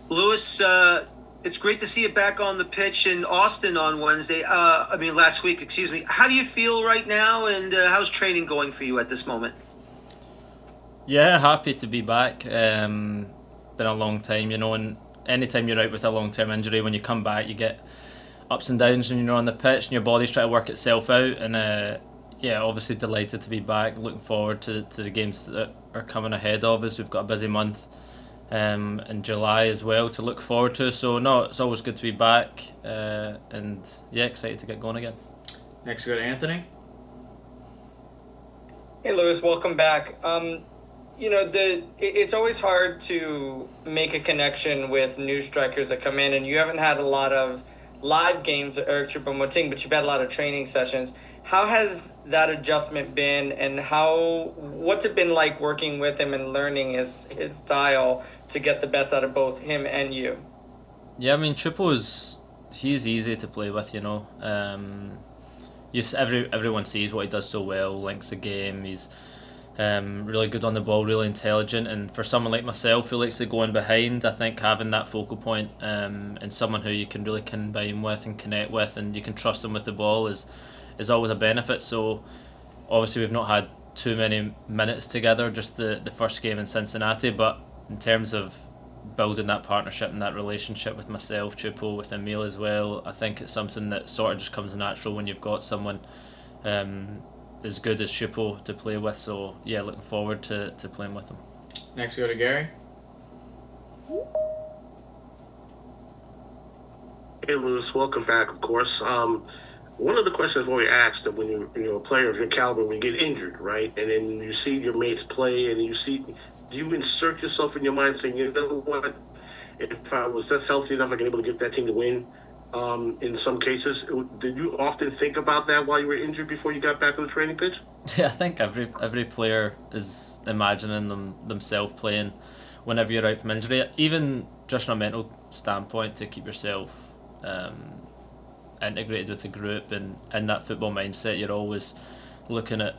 Lewis, it's great to see you back on the pitch in Austin on Wednesday. Last week, excuse me. How do you feel right now, and how's training going for you at this moment? Yeah, happy to be back. Been a long time, and anytime you're out with a long term injury, when you come back, you get ups and downs when you're on the pitch and your body's trying to work itself out. And yeah, obviously delighted to be back. Looking forward to the games that are coming ahead of us. We've got a busy month in July as well to look forward to. So, no, it's always good to be back. And yeah, excited to get going again. Next, we go to Anthony. Hey Lewis, welcome back. It's always hard to make a connection with new strikers that come in, and you haven't had a lot of live games with Eric Chupo, but you've had a lot of training sessions. How has that adjustment been, and what's it been like working with him and learning his style to get the best out of both him and you? Yeah, I mean, he's easy to play with, everyone sees what he does so well, links the game. He's really good on the ball, really intelligent, and for someone like myself who likes to go in behind, I think having that focal point and someone who you can really combine with and connect with, and you can trust them with the ball is always a benefit. So obviously we've not had too many minutes together, just the first game in Cincinnati, but in terms of building that partnership and that relationship with myself, Chupo, with Emil as well, I think it's something that sort of just comes natural when you've got someone um, as good as Chupo to play with. So yeah, looking forward to playing with him. Next, we go to Gary. Hey, Lewis, welcome back, of course. One of the questions we asked that when you're a player of your caliber, when you get injured, right, and then you see your mates play, and do you insert yourself in your mind saying, you know what, if I was just healthy enough, I can able to get that team to win? In some cases, did you often think about that while you were injured before you got back on the training pitch? Yeah, I think every player is imagining themselves playing whenever you're out from injury, even just from a mental standpoint, to keep yourself integrated with the group and in that football mindset. You're always looking at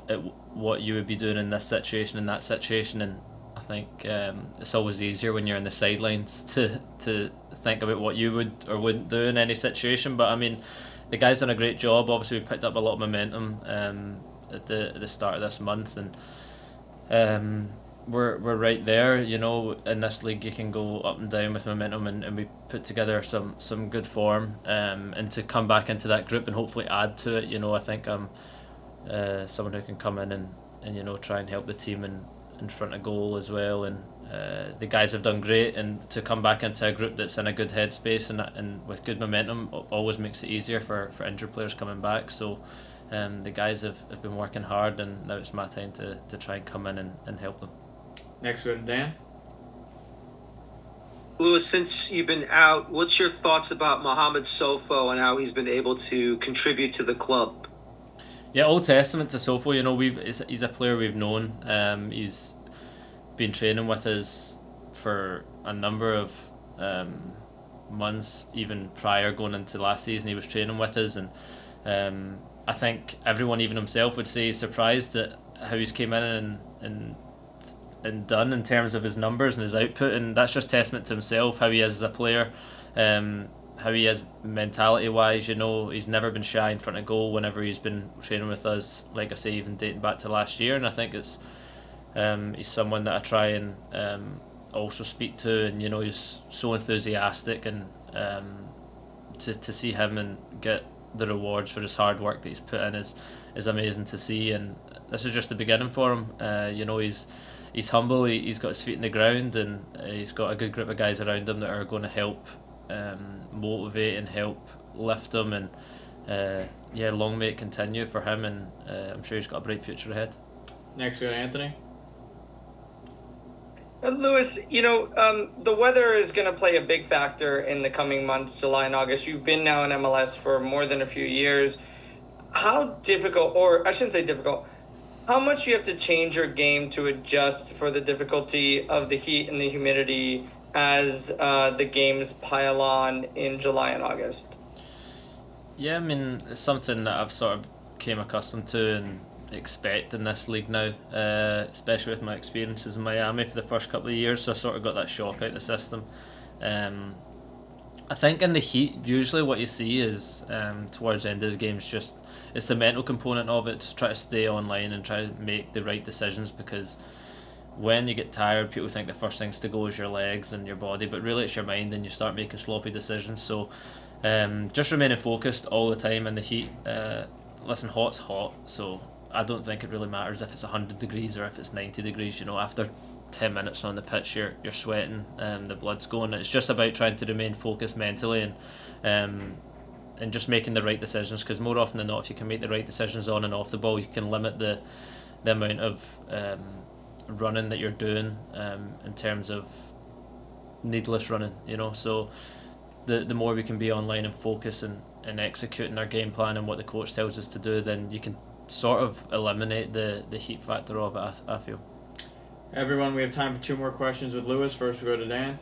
what you would be doing in this situation, in that situation, and I think it's always easier when you're in the sidelines to think about what you would or wouldn't do in any situation. But I mean, the guys done a great job. Obviously, we picked up a lot of momentum at the start of this month, and we're right there. In this league, you can go up and down with momentum, and we put together some good form, and to come back into that group and hopefully add to it. I think I'm someone who can come in and try and help the team in front of goal as well. And the guys have done great, and to come back into a group that's in a good headspace and with good momentum always makes it easier for injured players coming back. So the guys have been working hard, and now it's my time to try and come in and help them. Next, we go to Dan. Lewis, since you've been out, what's your thoughts about Mohammad Sofo and how he's been able to contribute to the club? Yeah, all testament to Sofo. He's a player we've known. He's been training with us for a number of months, even prior going into last season. He was training with us, and I think everyone, even himself, would say he's surprised at how he's came in and done in terms of his numbers and his output, and that's just testament to himself, how he is as a player, how he is mentality wise. He's never been shy in front of goal whenever he's been training with us. Like I say, even dating back to last year, and I think he's someone that I try and also speak to, and he's so enthusiastic, and to see him and get the rewards for his hard work that he's put in is amazing to see. And this is just the beginning for him. He's humble. He's got his feet in the ground, and he's got a good group of guys around him that are going to help motivate and help lift him. And yeah, long may it continue for him, and I'm sure he's got a bright future ahead. Next, we go to Anthony. Lewis, the weather is going to play a big factor in the coming months, July and August. You've been now in MLS for more than a few years. How difficult, or I shouldn't say difficult, how much do you have to change your game to adjust for the difficulty of the heat and the humidity as the games pile on in July and August? Yeah, I mean, it's something that I've sort of came accustomed to and expect in this league now, especially with my experiences in Miami for the first couple of years. So I sort of got that shock out of the system. I think in the heat, usually what you see is towards the end of the game is just it's the mental component of it, to try to stay online and try to make the right decisions, because when you get tired, people think the first things to go is your legs and your body, but really it's your mind, and you start making sloppy decisions. So just remaining focused all the time in the heat. Listen, hot's hot, so I don't think it really matters if it's 100 degrees or if it's 90 degrees. After 10 minutes on the pitch, you're sweating, the blood's going. It's just about trying to remain focused mentally and just making the right decisions, because more often than not, if you can make the right decisions on and off the ball, you can limit the amount of running that you're doing, in terms of needless running. So the more we can be online and focus and executing our game plan and what the coach tells us to do, then you can sort of eliminate the heat factor of it, I feel. Everyone, we have time for 2 more questions with Lewis. First, we go to Dan.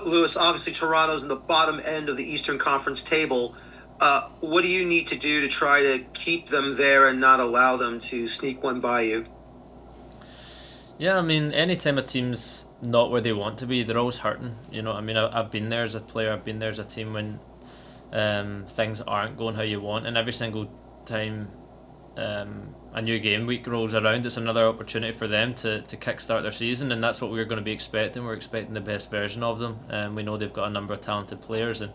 Lewis, obviously Toronto's in the bottom end of the Eastern Conference table. What do you need to do to try to keep them there and not allow them to sneak one by you? Yeah, I mean, anytime a team's not where they want to be, they're always hurting. I mean, I've been there as a player, I've been there as a team when things aren't going how you want, and every single time a new game week rolls around, it's another opportunity for them to kickstart their season, and that's what we're going to be expecting. We're expecting the best version of them. We know they've got a number of talented players, and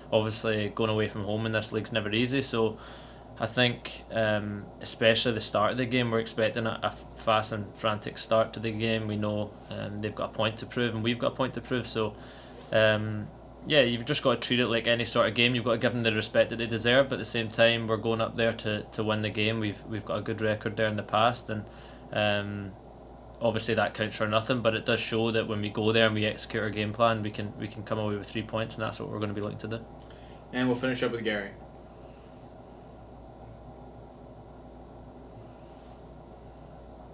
obviously going away from home in this league's never easy. So I think especially the start of the game, we're expecting a fast and frantic start to the game. We know they've got a point to prove and we've got a point to prove. So yeah, you've just got to treat it like any sort of game. You've got to give them the respect that they deserve, but at the same time, we're going up there to win the game. We've got a good record there in the past, and obviously that counts for nothing, but it does show that when we go there and we execute our game plan, we can come away with 3 points, and that's what we're going to be looking to do. And we'll finish up with Gary.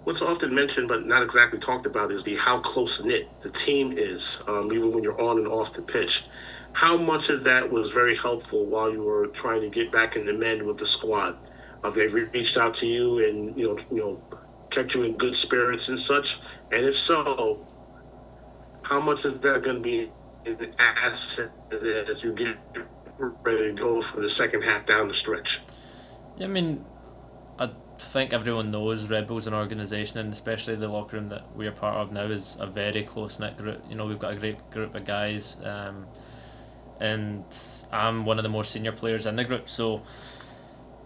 What's often mentioned but not exactly talked about is how close-knit the team is, even when you're on and off the pitch. How much of that was very helpful while you were trying to get back in the men with the squad? Have they reached out to you and kept you in good spirits and such? And if so, how much is that going to be an asset as you get ready to go for the second half down the stretch? Yeah, I mean, I think everyone knows Red Bull's an organisation, and especially the locker room that we're part of now is a very close-knit group. We've got a great group of guys, and I'm one of the more senior players in the group, so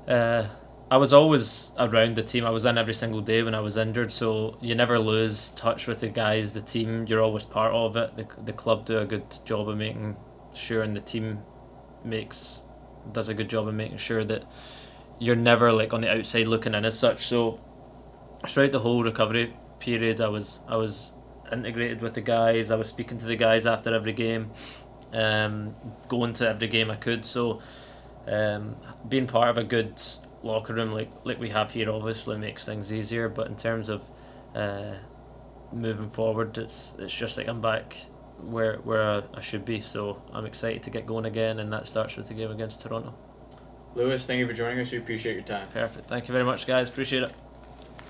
I was always around the team. I was in every single day when I was injured, so you never lose touch with the guys, the team. You're always part of it. The club do a good job of making sure, and the team does a good job of making sure that you're never like on the outside looking in as such. So throughout the whole recovery period, I was integrated with the guys. I was speaking to the guys after every game, going to every game I could. So being part of a good locker room like we have here obviously makes things easier. But in terms of moving forward, it's just like I'm back where I should be. So I'm excited to get going again, and that starts with the game against Toronto. Lewis, thank you for joining us. We appreciate your time. Perfect. Thank you very much, guys. Appreciate it.